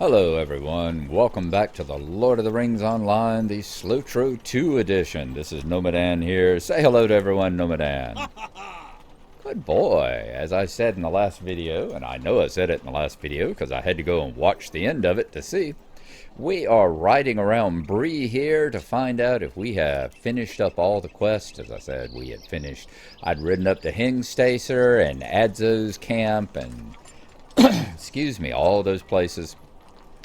Hello everyone, welcome back to the Lord of the Rings Online, the SLOTRO 2 edition. This is Gnomadan here. Say hello to everyone, Gnomadan. Good boy. As I said in the last video, and I know I said it in the last video because I had to go and watch the end of it to see, we are riding around Bree here to find out if we have finished up all the quests. As I said, we had finished. I'd ridden up to Hingstacer and Adzo's camp and excuse me, all those places.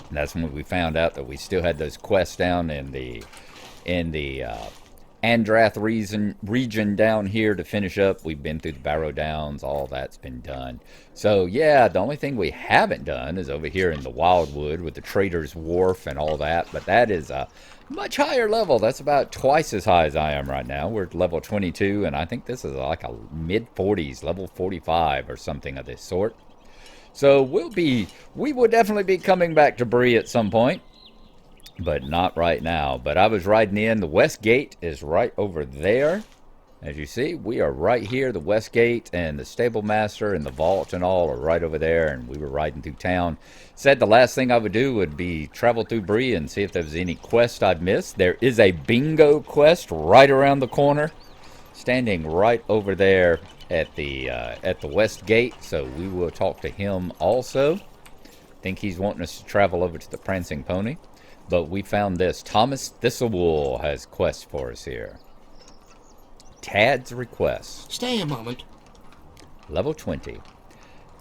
And that's when we found out that we still had those quests down in the Andrath region down here to finish up. We've been through the Barrow Downs, all that's been done. So yeah, the only thing we haven't done is over here in the Wildwood with the Trader's Wharf and all that, but that is a much higher level. That's about twice as high as I am right now. We're at level 22, and I think this is like a mid-40s, level 45 or something of this sort. So we will definitely be coming back to Bree at some point, but not right now. But I was riding in. The West Gate is right over there. As you see, we are right here. The West Gate and the Stable Master and the Vault and all are right over there. And we were riding through town. Said the last thing I would do would be travel through Bree and see if there was any quest I'd missed. There is a bingo quest right around the corner, standing right over there at the West Gate, so we will talk to him also. I think he's wanting us to travel over to the Prancing Pony, but we found this. Thomas Thistlewool has quests for us here. Tad's request. Stay a moment. Level 20.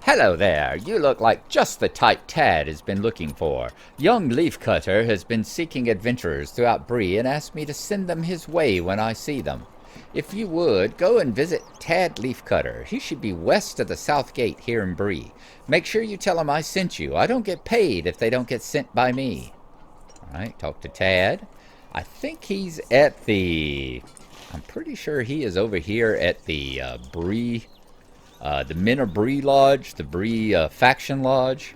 Hello there. You look like just the type Tad has been looking for. Young Leafcutter has been seeking adventurers throughout Bree and asked me to send them his way when I see them. If you would, go and visit Tad Leafcutter. He should be west of the South Gate here in Bree. Make sure you tell him I sent you. I don't get paid if they don't get sent by me. All right, talk to Tad. I think he's at the... I'm pretty sure he is over here at the Bree... the Men of Bree Lodge, the Bree Faction Lodge.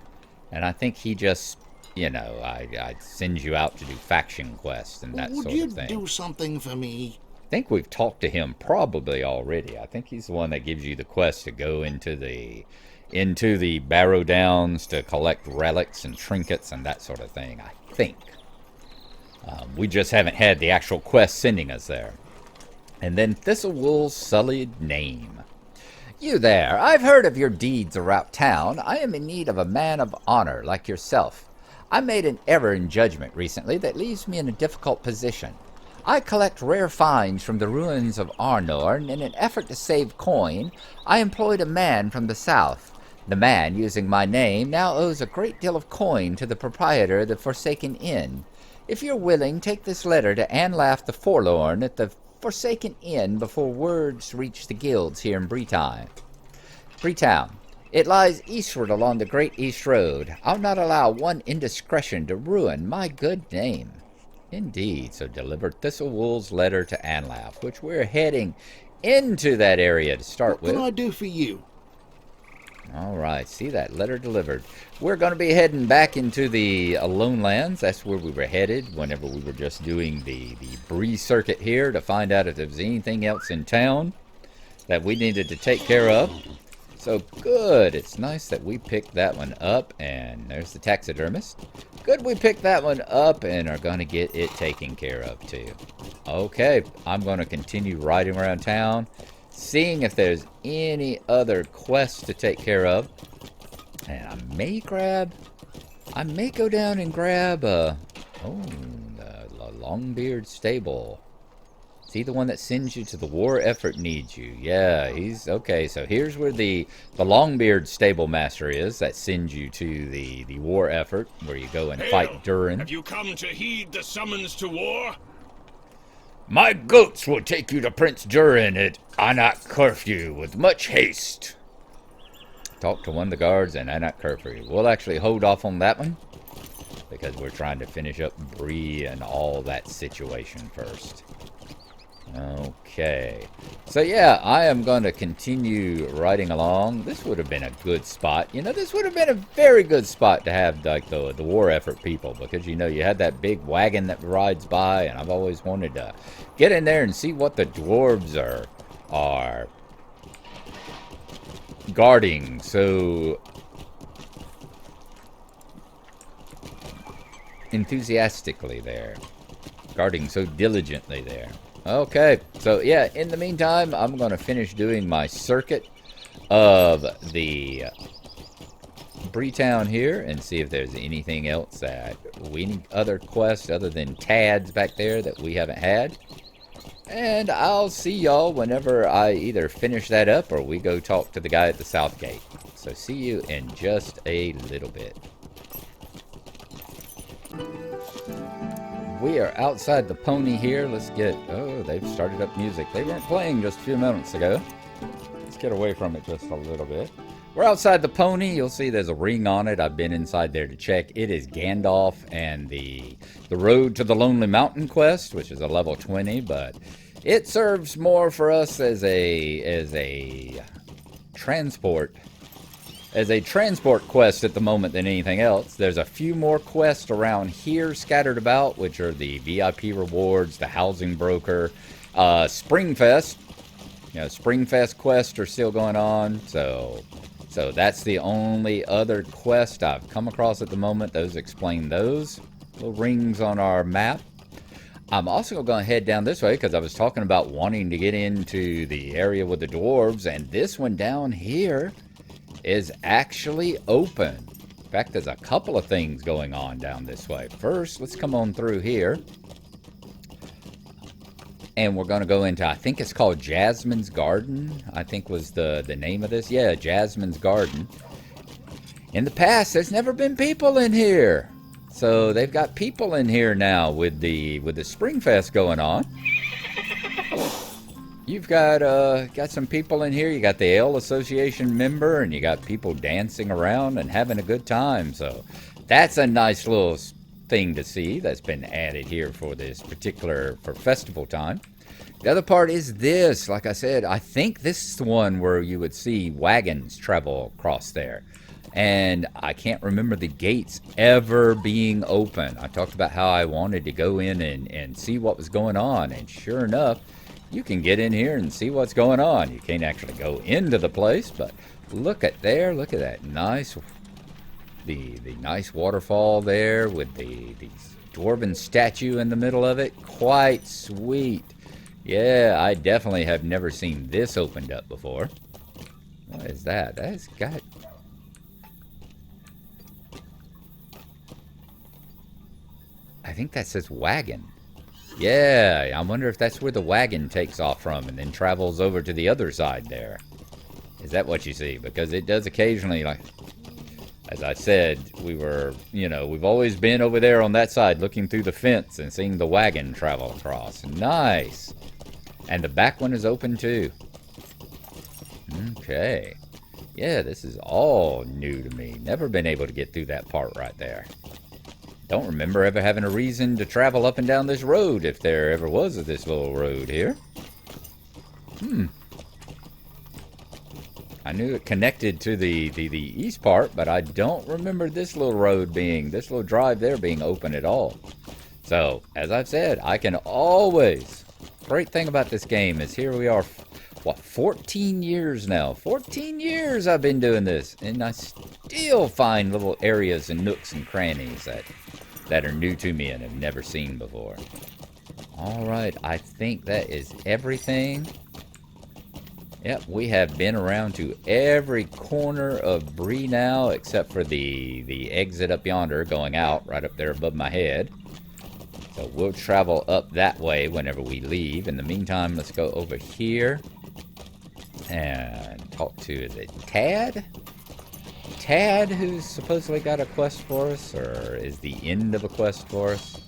And I think he just... You know, I send you out to do faction quests and that sort of thing. Would you do something for me? I think we've talked to him probably already. I think he's the one that gives you the quest to go into the Barrow Downs to collect relics and trinkets and that sort of thing, I think. We just haven't had the actual quest sending us there. And then Thistlewool's sullied name. You there, I've heard of your deeds around town. I am in need of a man of honor like yourself. I made an error in judgment recently that leaves me in a difficult position. I collect rare finds from the ruins of Arnor, and in an effort to save coin, I employed a man from the south. The man, using my name, now owes a great deal of coin to the proprietor of the Forsaken Inn. If you're willing, take this letter to Anlaf the Forlorn at the Forsaken Inn before words reach the guilds here in Breetown. It lies eastward along the Great East Road. I'll not allow one indiscretion to ruin my good name. Indeed, so deliver Thistlewool's letter to Anlaf, which we're heading into that area to start with. What can I do for you? All right, see that letter delivered. We're going to be heading back into the Lone Lands. That's where we were headed whenever we were just doing the Bree circuit here to find out if there was anything else in town that we needed to take care of. So good. It's nice that we picked that one up, and there's the taxidermist. Good we picked that one up and are going to get it taken care of too. Okay, I'm going to continue riding around town, seeing if there's any other quests to take care of. And I may go down and grab, the Longbeard Stable. Is he the one that sends you to the war effort needs you? Yeah, he's okay. So here's where the Longbeard Stable Master is that sends you to the war effort where you go and fight Durin. Have you come to heed the summons to war? My goats will take you to Prince Durin at Anak Curfew with much haste. Talk to one of the guards and Anak Curfew. We'll actually hold off on that one because we're trying to finish up Bree and all that situation first. Okay, so yeah, I am going to continue riding along. This would have been a good spot. You know, this would have been a very good spot to have like the war effort people, because you know you had that big wagon that rides by, and I've always wanted to get in there and see what the dwarves are guarding. So enthusiastically there. Guarding so diligently there. Okay, so yeah, in the meantime, I'm going to finish doing my circuit of the Bree Town here and see if there's anything else that we need, other quests other than Tads back there that we haven't had. And I'll see y'all whenever I either finish that up or we go talk to the guy at the south gate. So see you in just a little bit. We are outside the pony here. Let's get... Oh, they've started up music. They weren't playing just a few minutes ago. Let's get away from it just a little bit. We're outside the pony. You'll see there's a ring on it. I've been inside there to check. It is Gandalf and the Road to the Lonely Mountain quest, which is a level 20, but it serves more for us as a transport quest at the moment than anything else. There's a few more quests around here scattered about, which are the VIP rewards, the housing broker, Springfest. You know, Springfest quests are still going on, so that's the only other quest I've come across at the moment. Those explain those little rings on our map. I'm also going to head down this way because I was talking about wanting to get into the area with the dwarves, and this one down here is actually open. In fact, there's a couple of things going on down this way. First, let's come on through here. And we're going to go into, I think it's called Jasmine's Garden, I think was the name of this. Yeah, Jasmine's Garden. In the past, there's never been people in here. So they've got people in here now with the Springfest going on. You've got some people in here. You got the Ale Association member, and you got people dancing around and having a good time. So that's a nice little thing to see that's been added here for festival time. The other part is this. Like I said, I think this is the one where you would see wagons travel across there. And I can't remember the gates ever being open. I talked about how I wanted to go in and see what was going on. And sure enough, you can get in here and see what's going on. You can't actually go into the place, but look at there. Look at that nice, the nice waterfall there with the dwarven statue in the middle of it. Quite sweet. Yeah, I definitely have never seen this opened up before. What is that? That's got... I think that says wagon. Yeah, I wonder if that's where the wagon takes off from and then travels over to the other side there. Is that what you see? Because it does occasionally, like, as I said, we've always been over there on that side looking through the fence and seeing the wagon travel across. Nice. And the back one is open too. Okay. Yeah, this is all new to me. Never been able to get through that part right there. Don't remember ever having a reason to travel up and down this road, if there ever was this little road here. I knew it connected to the east part, but I don't remember this little little drive there being open at all. So, as I've said, I can always... Great thing about this game is here we are, 14 years now. 14 years I've been doing this, and I still find little areas and nooks and crannies that are new to me and have never seen before. Alright, I think that is everything. Yep, we have been around to every corner of Bree now, except for the exit up yonder going out, right up there above my head. So we'll travel up that way whenever we leave. In the meantime, let's go over here and talk to, is it Tad? Tad, who's supposedly got a quest for us, or is the end of a quest for us?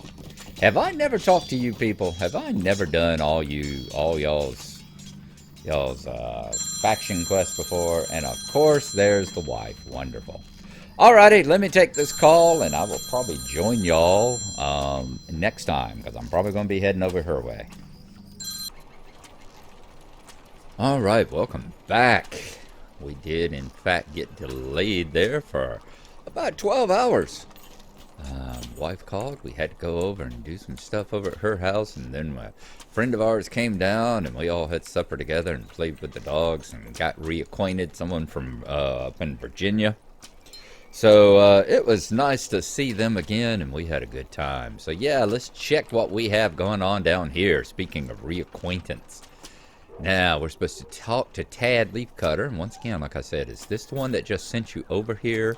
Have I never talked to you people? Have I never done all y'all's faction quests before? And of course, there's the wife. Wonderful. Alrighty, let me take this call, and I will probably join y'all next time, because I'm probably going to be heading over her way. Alright, welcome back. We did, in fact, get delayed there for about 12 hours. Wife called. We had to go over and do some stuff over at her house, and then a friend of ours came down, and we all had supper together and played with the dogs and got reacquainted. Someone from up in Virginia. So it was nice to see them again, and we had a good time. So yeah, let's check what we have going on down here. Speaking of reacquaintance. Now, we're supposed to talk to Tad Leafcutter. And once again, like I said, is this the one that just sent you over here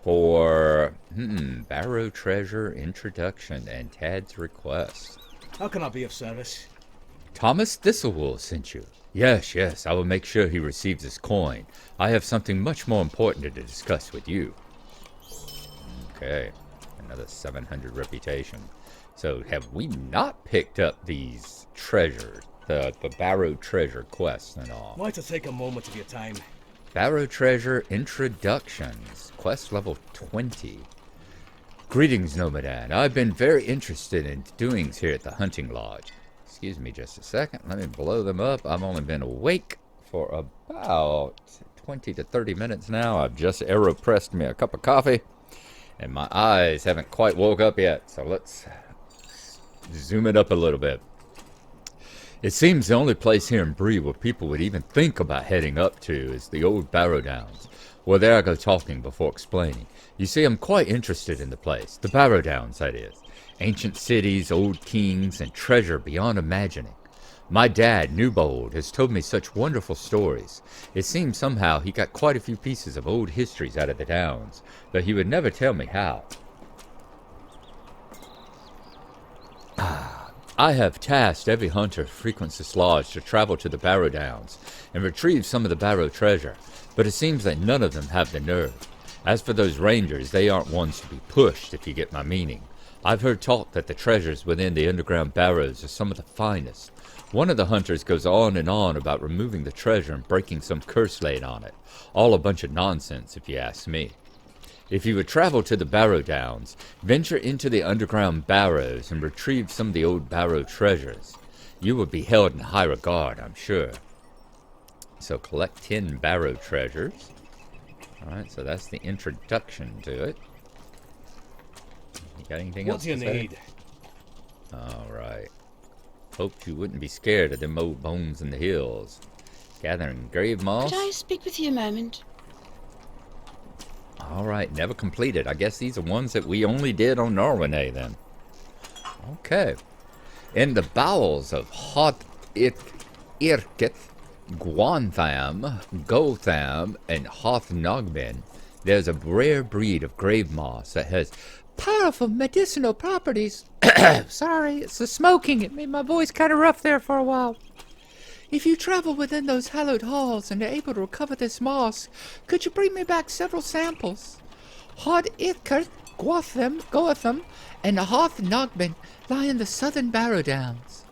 for Barrow Treasure Introduction and Tad's request? How can I be of service? Thomas Thistlewool sent you. Yes, yes, I will make sure he receives his coin. I have something much more important to discuss with you. Okay, another 700 reputation. So have we not picked up these treasures, the Barrow Treasure quest and all? Might I take a moment of your time? Barrow Treasure Introductions, quest level 20. Greetings, Gnomadan. I've been very interested in doings here at the hunting lodge. Excuse me just a second. Let me blow them up. I've only been awake for about 20 to 30 minutes now. I've just AeroPressed me a cup of coffee, and my eyes haven't quite woke up yet. So let's zoom it up a little bit. It seems the only place here in Bree where people would even think about heading up to is the old Barrow Downs. Well, there I go talking before explaining. You see, I'm quite interested in the place. The Barrow Downs, that is. Ancient cities, old kings, and treasure beyond imagining. My dad, Newbold, has told me such wonderful stories. It seems somehow he got quite a few pieces of old histories out of the Downs, but he would never tell me how. I have tasked every hunter who frequents this lodge to travel to the Barrow Downs and retrieve some of the Barrow treasure, but it seems that none of them have the nerve. As for those rangers, they aren't ones to be pushed, if you get my meaning. I've heard talk that the treasures within the underground barrows are some of the finest. One of the hunters goes on and on about removing the treasure and breaking some curse laid on it. All a bunch of nonsense, if you ask me. If you would travel to the Barrow Downs, venture into the underground barrows and retrieve some of the old Barrow treasures, you will be held in high regard, I'm sure. So collect 10 Barrow treasures. Alright, so that's the introduction to it. You got anything else What do you to say? need? Alright. Hoped you wouldn't be scared of them old bones in the hills. Gathering grave moss. Could I speak with you a moment? Alright, never completed. I guess these are ones that we only did on Norway then. Okay. In the bowels of Hot Irkith, Gwantham, Gotham, and Hothnogbin, there's a rare breed of grave moss that has powerful medicinal properties. Sorry, it's the smoking. It made my voice kind of rough there for a while. If you travel within those hallowed halls and are able to recover this moss, could you bring me back several samples? Hod Irkert, Gotham, and Hothnogbin lie in the southern Barrow Downs.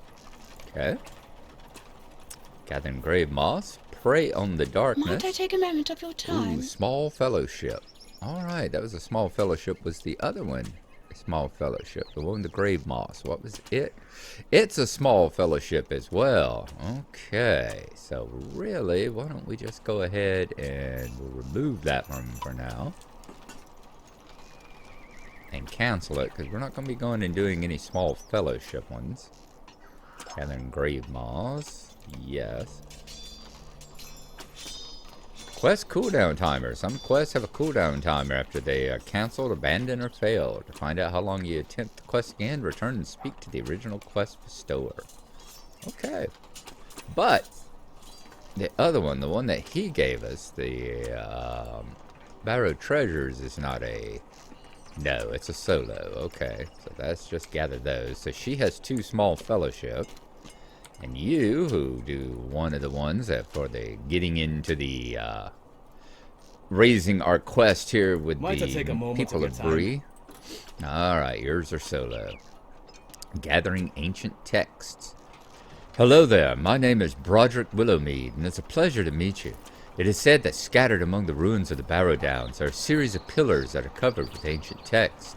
Okay. Gathering grave moss, prey on the darkness. Might I take a moment of your time? Ooh, small fellowship. Alright, that was a small fellowship. Was the other one a small fellowship? The one with the grave moss. What was it? It's a small fellowship as well. Okay, so really, why don't we just go ahead and we'll remove that one for now. And cancel it, because we're not going to be going and doing any small fellowship ones. Gathering grave moss. Yes. Quest cooldown timer. Some quests have a cooldown timer after they are cancelled, abandoned, or failed. To find out how long you attempt the quest again, return and speak to the original quest bestower. Okay. But the other one, the one that he gave us, the Barrow Treasures, is not a... No, it's a solo. Okay. So that's just gather those. So she has 2 small fellowship. And you, who do one of the ones that for the getting into the raising our quest here with Might I take a the moment people of of your Bree. Alright, yours are solo. Gathering ancient texts. Hello there, my name is Broderick Willowmead, and it's a pleasure to meet you. It is said that scattered among the ruins of the Barrow Downs are a series of pillars that are covered with ancient texts.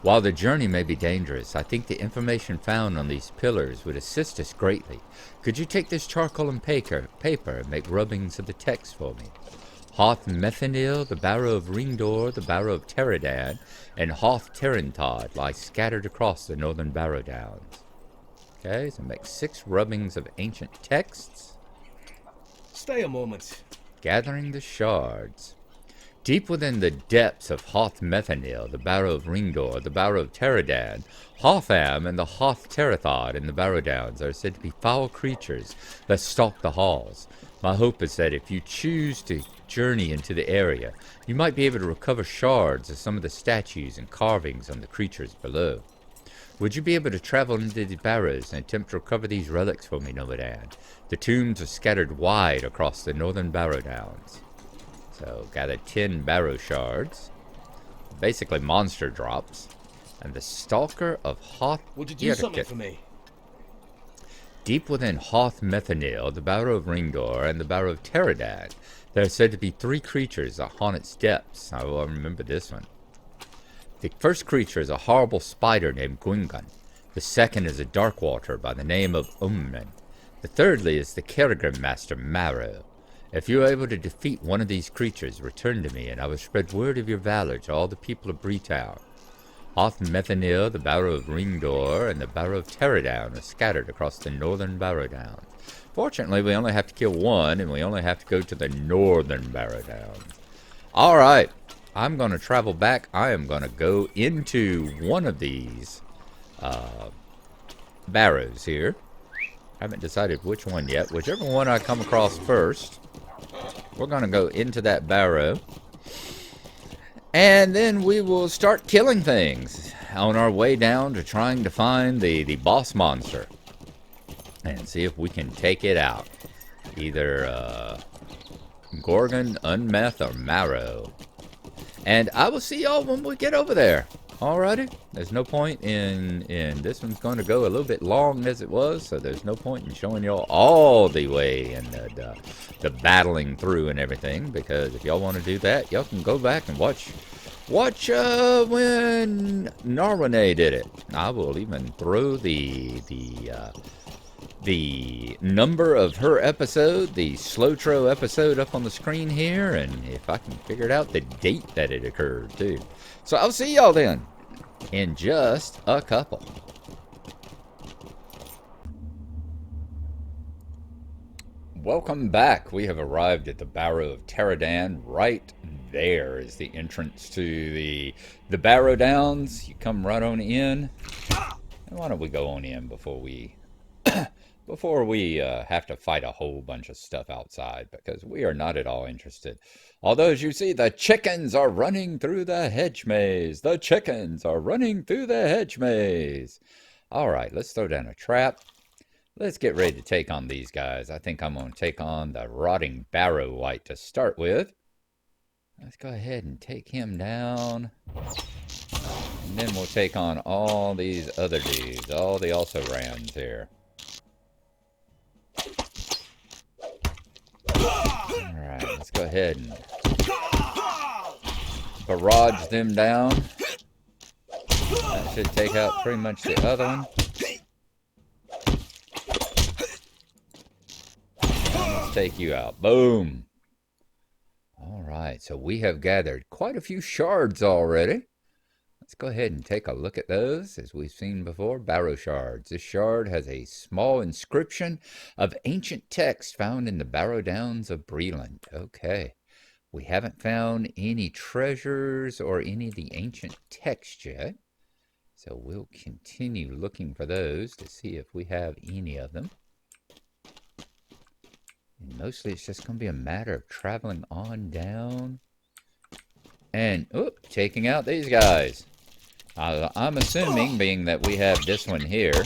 While the journey may be dangerous, I think the information found on these pillars would assist us greatly. Could you take this charcoal and paper and make rubbings of the text for me? Hoth Methanil, the Barrow of Ringdor, the Barrow of Teredan, and Hoth Terentod lie scattered across the northern Barrow Downs. Okay, so make 6 rubbings of ancient texts. Stay a moment. Gathering the shards. Deep within the depths of Hoth Methanil, the Barrow of Ringdor, the Barrow of Teradan, Hotham and the Hoth Terathod in the Barrow Downs are said to be foul creatures that stalk the halls. My hope is that if you choose to journey into the area, you might be able to recover shards of some of the statues and carvings on the creatures below. Would you be able to travel into the Barrows and attempt to recover these relics for me, Gnomadan? The tombs are scattered wide across the northern Barrow Downs. So, gather 10 Barrow shards. Basically monster drops. And the Stalker of Hoth... Would you do something for me? Deep within Hoth Methanil, the Barrow of Ringdor, and the Barrow of Teradan, there are said to be 3 creatures that haunt its depths. I will remember this one. The first creature is a horrible spider named Gwyngon. The second is a dark water by the name of Umman. The thirdly is the Kerrigan Master Marrow. If you are able to defeat one of these creatures, return to me, and I will spread word of your valor to all the people of Bree Town. Hoth Methanil, the Barrow of Ringdor, and the Barrow of Teradan are scattered across the northern Barrow Downs. Fortunately, we only have to kill one, and we only have to go to the northern Barrow Downs. Alright, I'm going to travel back. I am going to go into one of these barrows here. Haven't decided which one yet. Whichever one I come across first, we're going to go into that barrow. And then we will start killing things on our way down to trying to find the boss monster. And see if we can take it out. Either Gorgon, Unmeth, or Marrow. And I will see y'all when we get over there. Alrighty. There's no point in this one's going to go a little bit long as it was. So there's no point in showing y'all all the way and the battling through and everything. Because if y'all want to do that, y'all can go back and watch when Narwane did it. I will even throw the number of her episode, the SLOTRO episode, up on the screen here, and if I can figure it out, the date that it occurred too. So I'll see y'all then in just a couple. Welcome back. We have arrived at the Barrow of Teradan. Right there is the entrance to the Barrow Downs. You come right on in. And why don't we go on in before we have to fight a whole bunch of stuff outside, because we are not at all interested. Although, as you see, the chickens are running through the hedge maze. The chickens are running through the hedge maze. All right, let's throw down a trap. Let's get ready to take on these guys. I think I'm going to take on the Rotting Barrow Wight to start with. Let's go ahead and take him down. And then we'll take on all these other dudes, all the also-rans here. Alright, let's go ahead and barrage them down. That should take out pretty much the other one. Let's take you out. Boom! Alright, so we have gathered quite a few shards already. Let's go ahead and take a look at those. As we've seen before, Barrow shards. This shard has a small inscription of ancient text found in the Barrow Downs of Breeland. Okay. We haven't found any treasures or any of the ancient text yet. So we'll continue looking for those to see if we have any of them. And mostly it's just going to be a matter of traveling on down and taking out these guys. I'm assuming, being that we have this one here,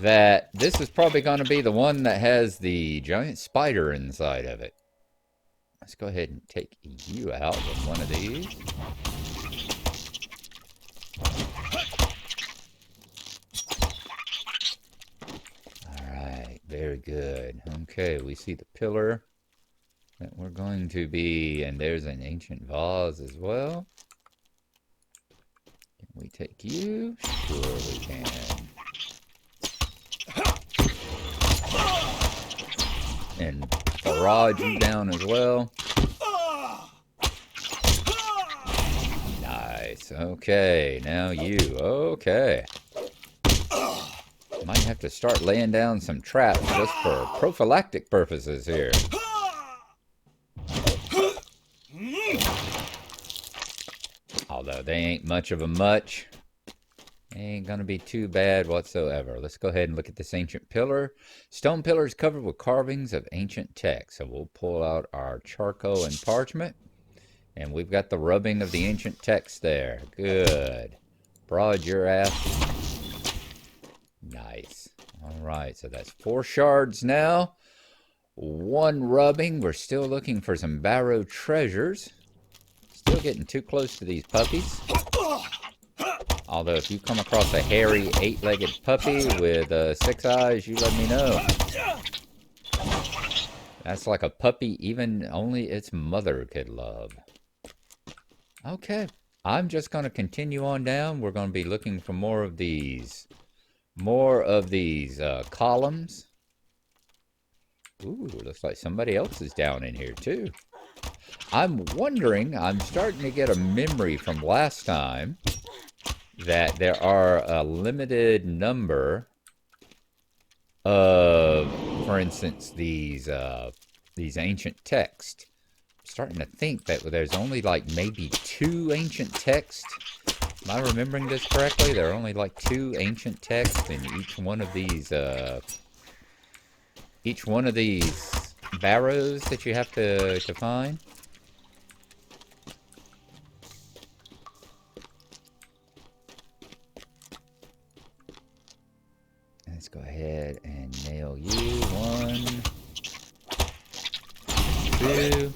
that this is probably going to be the one that has the giant spider inside of it. Let's go ahead and take you out with one of these. Alright, very good. Okay, we see the pillar that we're going to be, and there's an ancient vase as well. Can we take you? Sure we can. And barrage you down as well. Nice. Okay, now you. Okay. Might have to start laying down some traps just for prophylactic purposes here. Although they ain't much of a much. Ain't gonna be too bad whatsoever. Let's go ahead and look at this ancient pillar. Stone pillar is covered with carvings of ancient text. So we'll pull out our charcoal and parchment. And we've got the rubbing of the ancient text there. Good. Broad your ass. Nice. Alright, so that's 4 shards now. 1 rubbing. We're still looking for some Barrow treasures. Still getting too close to these puppies. Although if you come across a hairy 8-legged puppy with 6 eyes, you let me know. That's like a puppy even only its mother could love. Okay, I'm just going to continue on down. We're going to be looking for more of these columns. Ooh, looks like somebody else is down in here too. I'm wondering, I'm starting to get a memory from last time that there are a limited number of, for instance, these ancient texts. I'm starting to think that there's only like maybe 2 ancient texts. Am I remembering this correctly? There are only like 2 ancient texts in each one of these barrows that you have to find. Let's go ahead and nail you. 1, 2,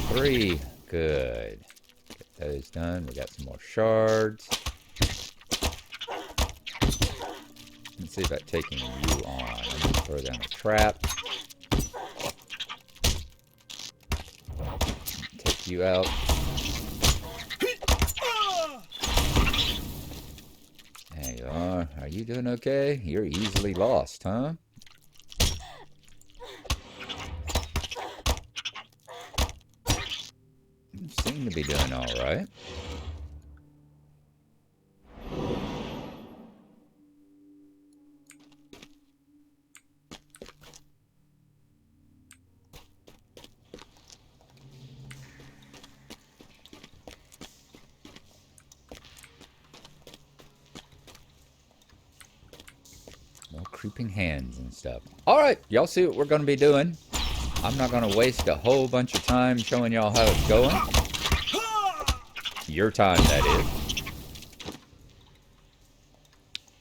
3. Good. Get those done. We got some more shards. Let's see about taking you on. I'm going to throw down a trap. Take you out. There you are. Are you doing okay? You're easily lost, huh? You seem to be doing all right. Creeping hands and stuff. Alright, y'all see what we're going to be doing. I'm not going to waste a whole bunch of time showing y'all how it's going. Your time, that is.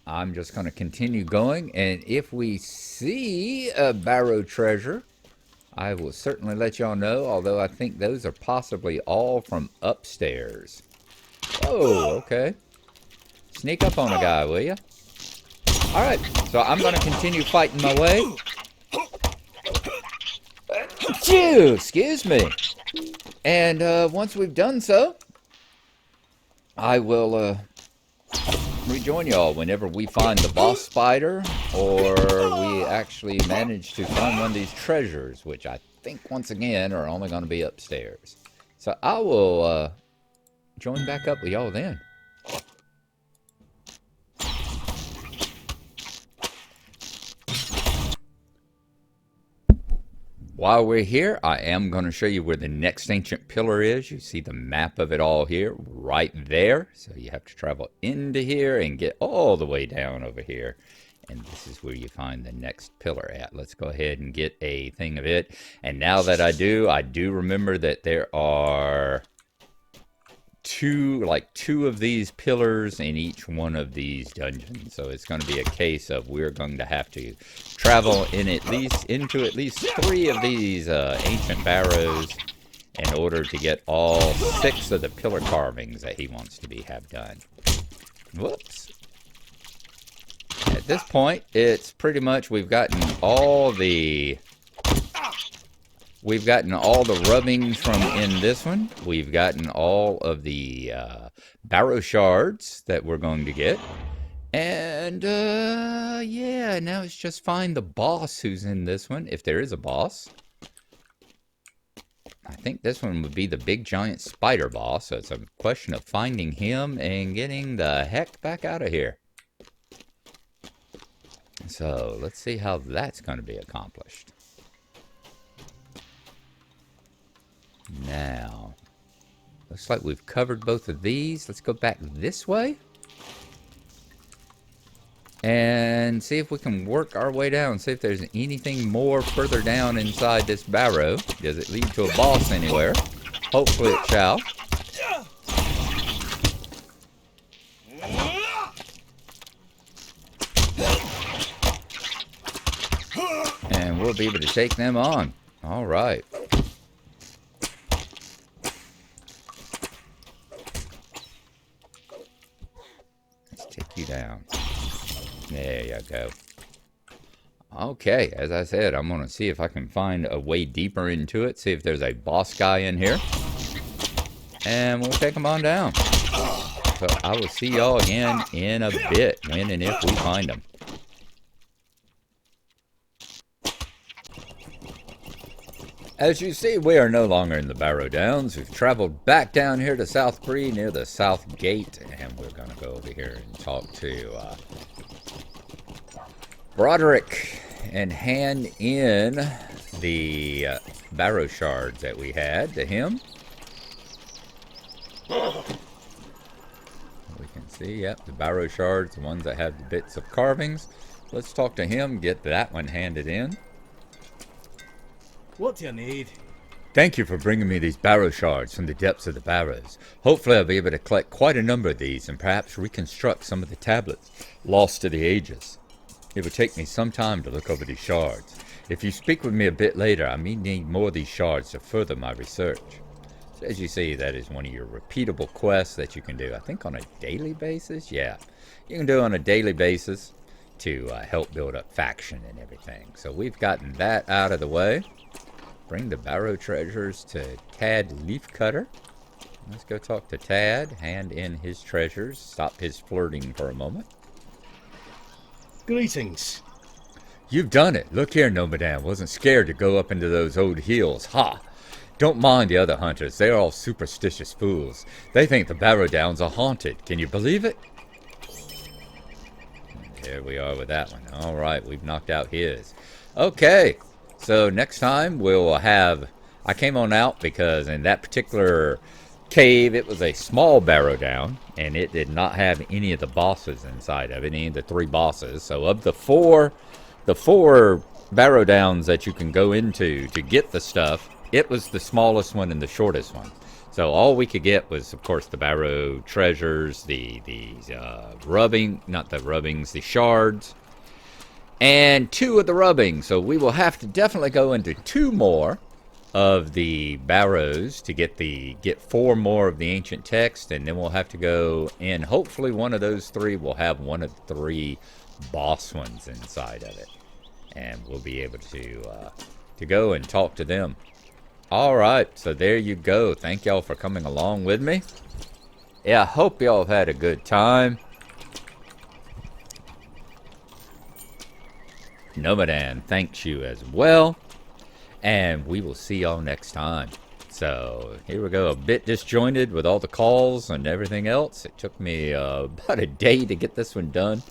I'm just going to continue going, and if we see a Barrow treasure, I will certainly let y'all know, although I think those are possibly all from upstairs. Oh, okay. Sneak up on a guy, will ya? Alright, so I'm going to continue fighting my way. Phew, excuse me. And once we've done so, I will rejoin y'all whenever we find the boss spider, or we actually manage to find one of these treasures, which I think, once again, are only going to be upstairs. So I will join back up with y'all then. While we're here, I am going to show you where the next ancient pillar is. You see the map of it all here, right there. So you have to travel into here and get all the way down over here. And this is where you find the next pillar at. Let's go ahead and get a thing of it. And now that I do remember that there are two of these pillars in each one of these dungeons. So it's going to be a case of we're going to have to travel into at least 3 of these ancient barrows in order to get all 6 of the pillar carvings that he wants to have done. Whoops. At this point, it's pretty much we've gotten all the rubbings from in this one. We've gotten all of the Barrow shards that we're going to get. And, yeah, now it's just find the boss who's in this one, if there is a boss. I think this one would be the big giant spider boss, so it's a question of finding him and getting the heck back out of here. So, let's see how that's going to be accomplished. Now, Looks like we've covered both of these. Let's go back this way. And see if we can work our way down. See if there's anything more further down inside this barrow. Does it lead to a boss anywhere? Hopefully it shall. And we'll be able to take them on. All right. Let's take you down. There you go. Okay, as I said, I'm going to see if I can find a way deeper into it. See if there's a boss guy in here. And we'll take him on down. So I will see y'all again in a bit, when and if we find him. As you see, we are no longer in the Barrow Downs. We've traveled back down here to South Bree near the South Gate, and we're going to go over here and talk to Broderick and hand in the Barrow shards that we had to him. We can see, yep, the Barrow shards, the ones that have the bits of carvings. Let's talk to him, get that one handed in. What do you need? Thank you for bringing me these Barrow shards from the depths of the Barrows. Hopefully I'll be able to collect quite a number of these and perhaps reconstruct some of the tablets lost to the ages. It would take me some time to look over these shards. If you speak with me a bit later, I may need more of these shards to further my research. So as you see, that is one of your repeatable quests that you can do, I think on a daily basis? Yeah, you can do it on a daily basis to help build up faction and everything. So we've gotten that out of the way. Bring the Barrow treasures to Tad Leafcutter. Let's go talk to Tad, hand in his treasures, stop his flirting for a moment. Greetings. You've done it. Look here, Gnomadan. Wasn't scared to go up into those old hills. Ha! Don't mind the other hunters. They're all superstitious fools. They think the Barrow Downs are haunted. Can you believe it? And here we are with that one. All right, we've knocked out his. Okay, so next time we'll have... I came on out because in that particular cave, it was a small Barrow Down, and it did not have any of the bosses inside of it, any of the 3 bosses. So of the four Barrow Downs that you can go into to get the stuff, it was the smallest one and the shortest one. So all we could get was, of course, the Barrow treasures, the shards, and 2 of the rubbings. So we will have to definitely go into 2 more of the Barrows to get 4 more of the ancient text, and then we'll have to go in. Hopefully one of those 3 will have one of the 3 boss ones inside of it, and we'll be able to go and talk to them. All right, so there you go. Thank y'all for coming along with me. Yeah, I hope y'all have had a good time. Gnomadan thanks you as well. And we will see y'all next time. So here we go, a bit disjointed with all the calls and everything else. It took me about a day to get this one done.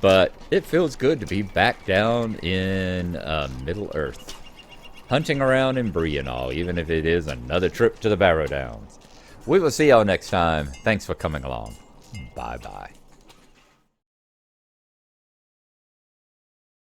But it feels good to be back down in Middle Earth. Hunting around in Bree and all, even if it is another trip to the Barrow Downs. We will see y'all next time. Thanks for coming along. Bye-bye.